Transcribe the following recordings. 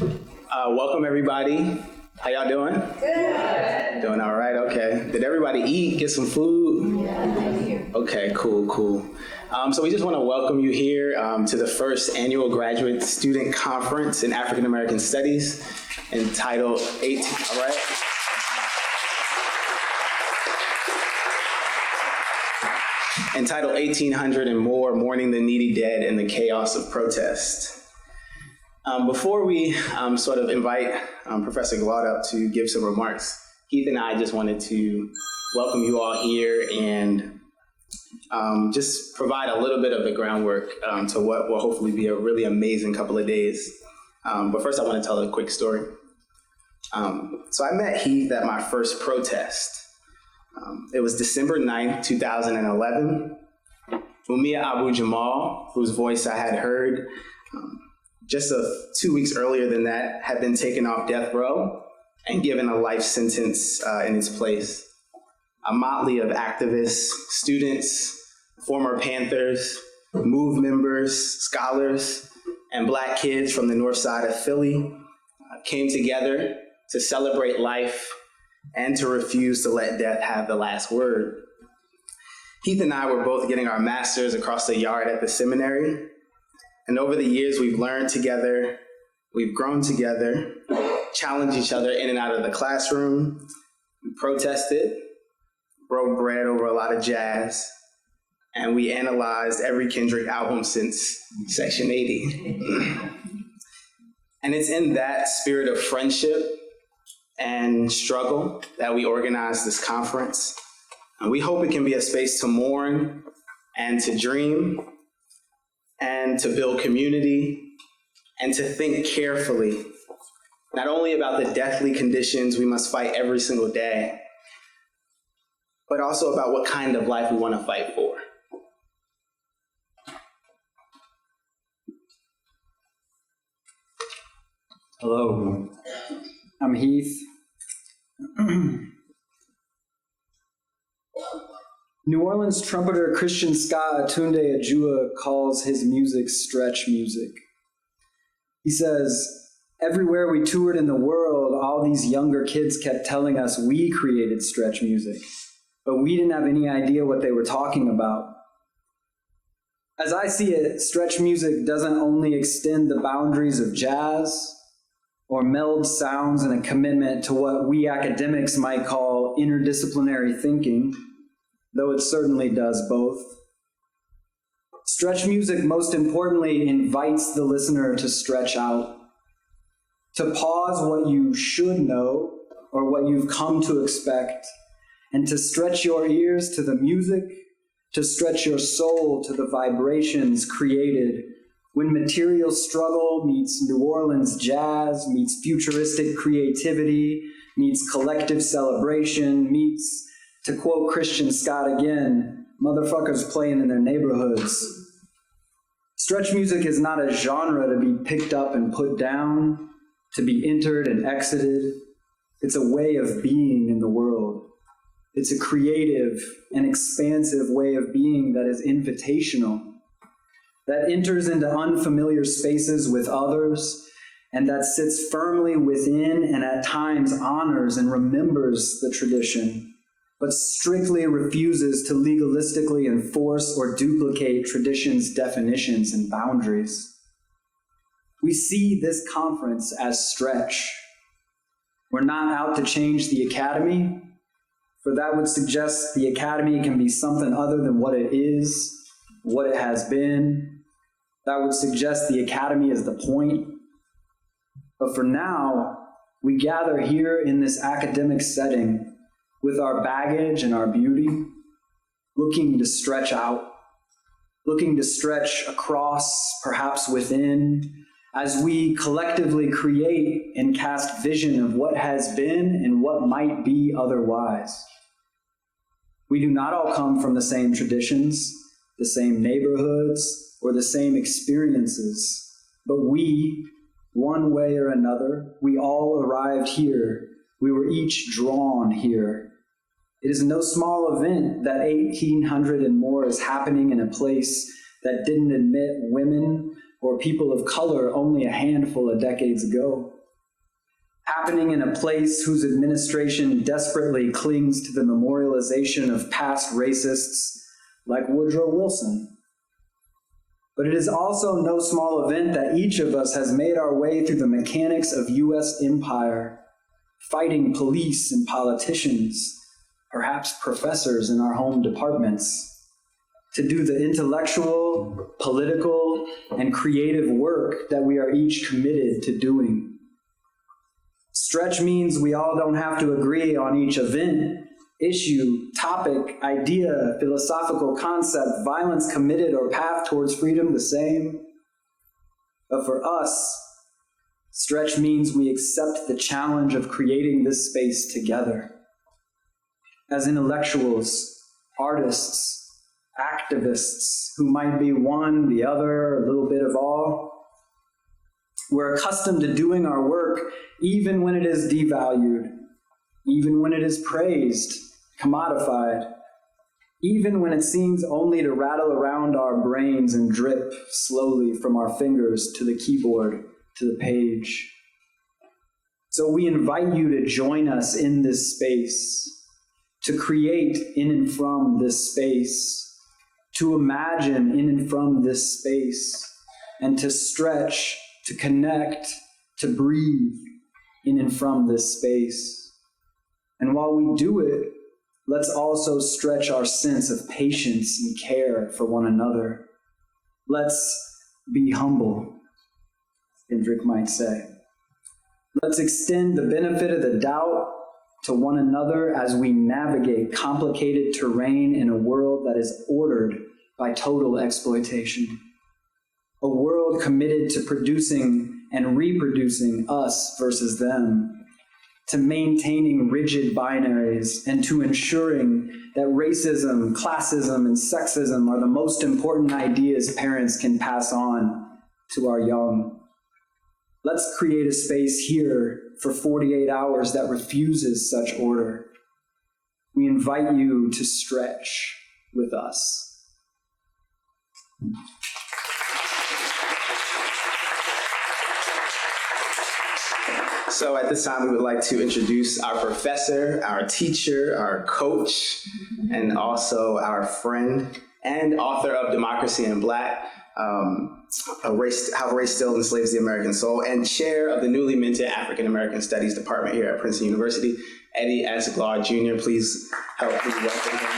Welcome, everybody. How y'all doing? Good. Doing all right? Okay. Did everybody eat? Get some food? Yeah. Okay, cool. So we just want to welcome you here to the first annual Graduate Student Conference in African American Studies entitled 18. All right. Entitled 1800 and More, Mourning the Needy Dead in the Chaos of Protest. Before we sort of invite Professor Glaude up to give some remarks, Heath and I just wanted to welcome you all here and just provide a little bit of the groundwork to what will hopefully be a really amazing couple of days. But first I want to tell a quick story. So I met Heath at my first protest. It was December 9th, 2011. Mumia Abu Jamal, whose voice I had heard just 2 weeks earlier than that, had been taken off death row and given a life sentence in its place. A motley of activists, students, former Panthers, MOVE members, scholars, and Black kids from the north side of Philly came together to celebrate life and to refuse to let death have the last word. Heath and I were both getting our masters across the yard at the seminary. And over the years, we've learned together, we've grown together, challenged each other in and out of the classroom, we protested, broke bread over a lot of jazz, and we analyzed every Kendrick album since Section 80. And it's in that spirit of friendship and struggle that we organized this conference. And we hope it can be a space to mourn and to dream and to build community and to think carefully, not only about the deathly conditions we must fight every single day, but also about what kind of life we want to fight for. Hello, I'm Heath. New Orleans trumpeter Christian Ska Atunde Ajua calls his music stretch music. He says, everywhere we toured in the world, all these younger kids kept telling us we created stretch music, but we didn't have any idea what they were talking about. As I see it, stretch music doesn't only extend the boundaries of jazz or meld sounds in a commitment to what we academics might call interdisciplinary thinking, though it certainly does both. Stretch music, most importantly, invites the listener to stretch out, to pause what you should know or what you've come to expect, and to stretch your ears to the music, to stretch your soul to the vibrations created when material struggle meets New Orleans jazz, meets futuristic creativity, meets collective celebration, meets, to quote Christian Scott again, motherfuckers playing in their neighborhoods. Stretch music is not a genre to be picked up and put down, to be entered and exited. It's a way of being in the world. It's a creative and expansive way of being that is invitational, that enters into unfamiliar spaces with others, and that sits firmly within and at times honors and remembers the tradition, but strictly refuses to legalistically enforce or duplicate tradition's definitions and boundaries. We see this conference as stretch. We're not out to change the academy, for that would suggest the academy can be something other than what it is, what it has been. That would suggest the academy is the point. But for now, we gather here in this academic setting with our baggage and our beauty, looking to stretch out, looking to stretch across, perhaps within, as we collectively create and cast vision of what has been and what might be otherwise. We do not all come from the same traditions, the same neighborhoods, or the same experiences, but we, one way or another, we all arrived here. We were each drawn here. It is no small event that 1800 and more is happening in a place that didn't admit women or people of color only a handful of decades ago. Happening in a place whose administration desperately clings to the memorialization of past racists like Woodrow Wilson. But it is also no small event that each of us has made our way through the mechanics of U.S. empire, fighting police and politicians, perhaps professors in our home departments, to do the intellectual, political, and creative work that we are each committed to doing. Stretch means we all don't have to agree on each event, issue, topic, idea, philosophical concept, violence committed, or path towards freedom the same. But for us, stretch means we accept the challenge of creating this space together. As intellectuals, artists, activists who might be one, the other, a little bit of all, we're accustomed to doing our work even when it is devalued, even when it is praised, commodified, even when it seems only to rattle around our brains and drip slowly from our fingers to the keyboard, to the page. So we invite you to join us in this space, to create in and from this space, to imagine in and from this space, and to stretch, to connect, to breathe in and from this space. And while we do it, let's also stretch our sense of patience and care for one another. Let's be humble, Kendrick might say. Let's extend the benefit of the doubt to one another as we navigate complicated terrain in a world that is ordered by total exploitation. A world committed to producing and reproducing us versus them, to maintaining rigid binaries, and to ensuring that racism, classism, and sexism are the most important ideas parents can pass on to our young. Let's create a space here for 48 hours that refuses such order. We invite you to stretch with us. So at this time, we would like to introduce our professor, our teacher, our coach, and also our friend and author of Democracy in Black, How Race Still Enslaves the American Soul, and chair of the newly minted African American Studies Department here at Princeton University, Eddie S. Glaude Jr. Please help me welcome him.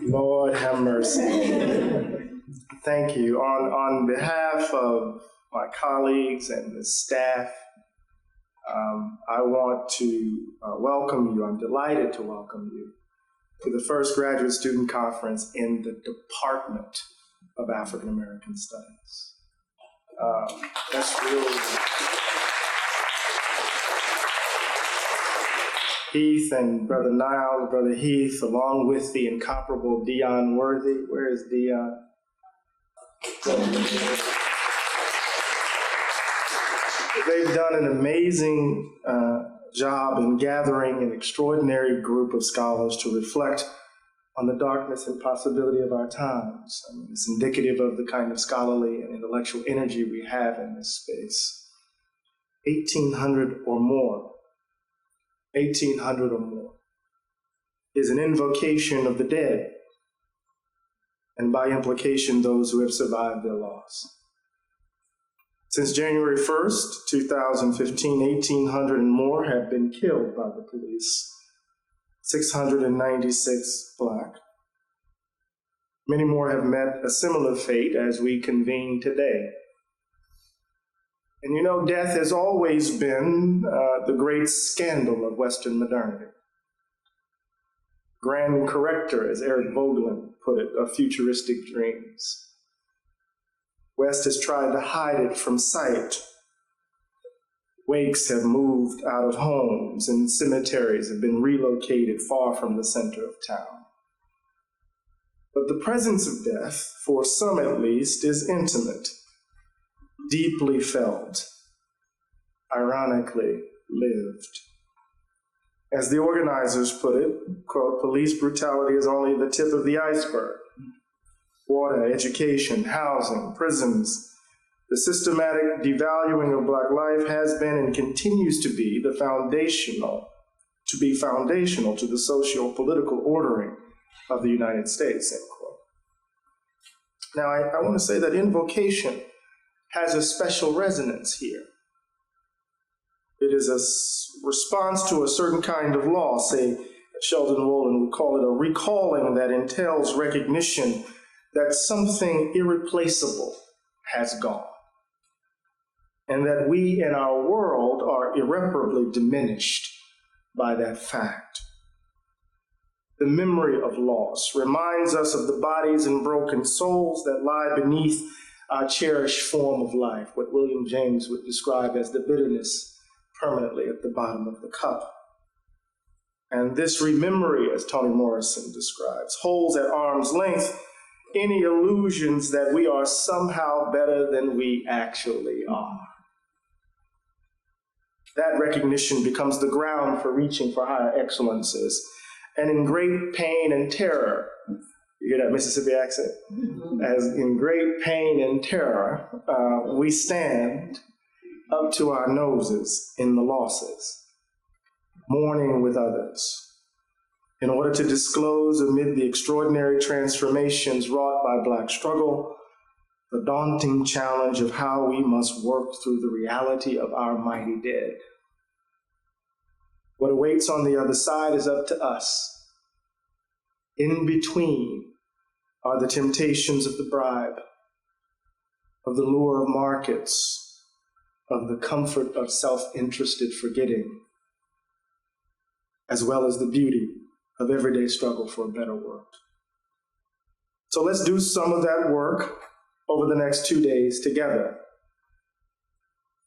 Lord have mercy. Thank you. On behalf of my colleagues and the staff, I want to welcome you. I'm delighted to welcome you to the first graduate student conference in the Department of African American Studies. That's really... Heath and Brother Nyle, Brother Heath, along with the incomparable Dion Worthy. Where is Dion? They've done an amazing job in gathering an extraordinary group of scholars to reflect on the darkness and possibility of our times. I mean, it's indicative of the kind of scholarly and intellectual energy we have in this space. 1,800 or more. 1,800 or more is an invocation of the dead, and by implication, those who have survived their loss. Since January 1st, 2015, 1,800 and more have been killed by the police. 696 Black. Many more have met a similar fate as we convene today. And you know, death has always been the great scandal of Western modernity. Grand corrector, as Eric Vogelin put it, of futuristic dreams. West has tried to hide it from sight. Wakes have moved out of homes and cemeteries have been relocated far from the center of town. But the presence of death, for some at least, is intimate, deeply felt, ironically lived. As the organizers put it, quote, police brutality is only the tip of the iceberg. Water, education, housing, prisons, the systematic devaluing of Black life has been and continues to be foundational to the socio-political ordering of the United States, end quote. Now, I want to say that invocation has a special resonance here. It is a response to a certain kind of law, say Sheldon Wolin would call it a recalling that entails recognition that something irreplaceable has gone, and that we in our world are irreparably diminished by that fact. The memory of loss reminds us of the bodies and broken souls that lie beneath our cherished form of life, what William James would describe as the bitterness permanently at the bottom of the cup. And this rememory, as Toni Morrison describes, holds at arm's length any illusions that we are somehow better than we actually are. That recognition becomes the ground for reaching for higher excellences. And in great pain and terror, you hear that Mississippi accent? As in great pain and terror, we stand up to our noses in the losses, mourning with others, in order to disclose amid the extraordinary transformations wrought by Black struggle, the daunting challenge of how we must work through the reality of our mighty dead. What awaits on the other side is up to us. In between are the temptations of the bribe, of the lure of markets, of the comfort of self-interested forgetting, as well as the beauty of everyday struggle for a better world. So let's do some of that work over the next 2 days together,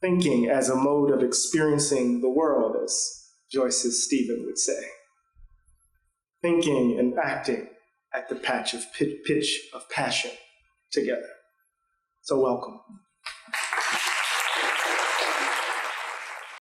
thinking as a mode of experiencing the world, as Joyce's Stephen would say. Thinking and acting at the pitch of passion together. So welcome.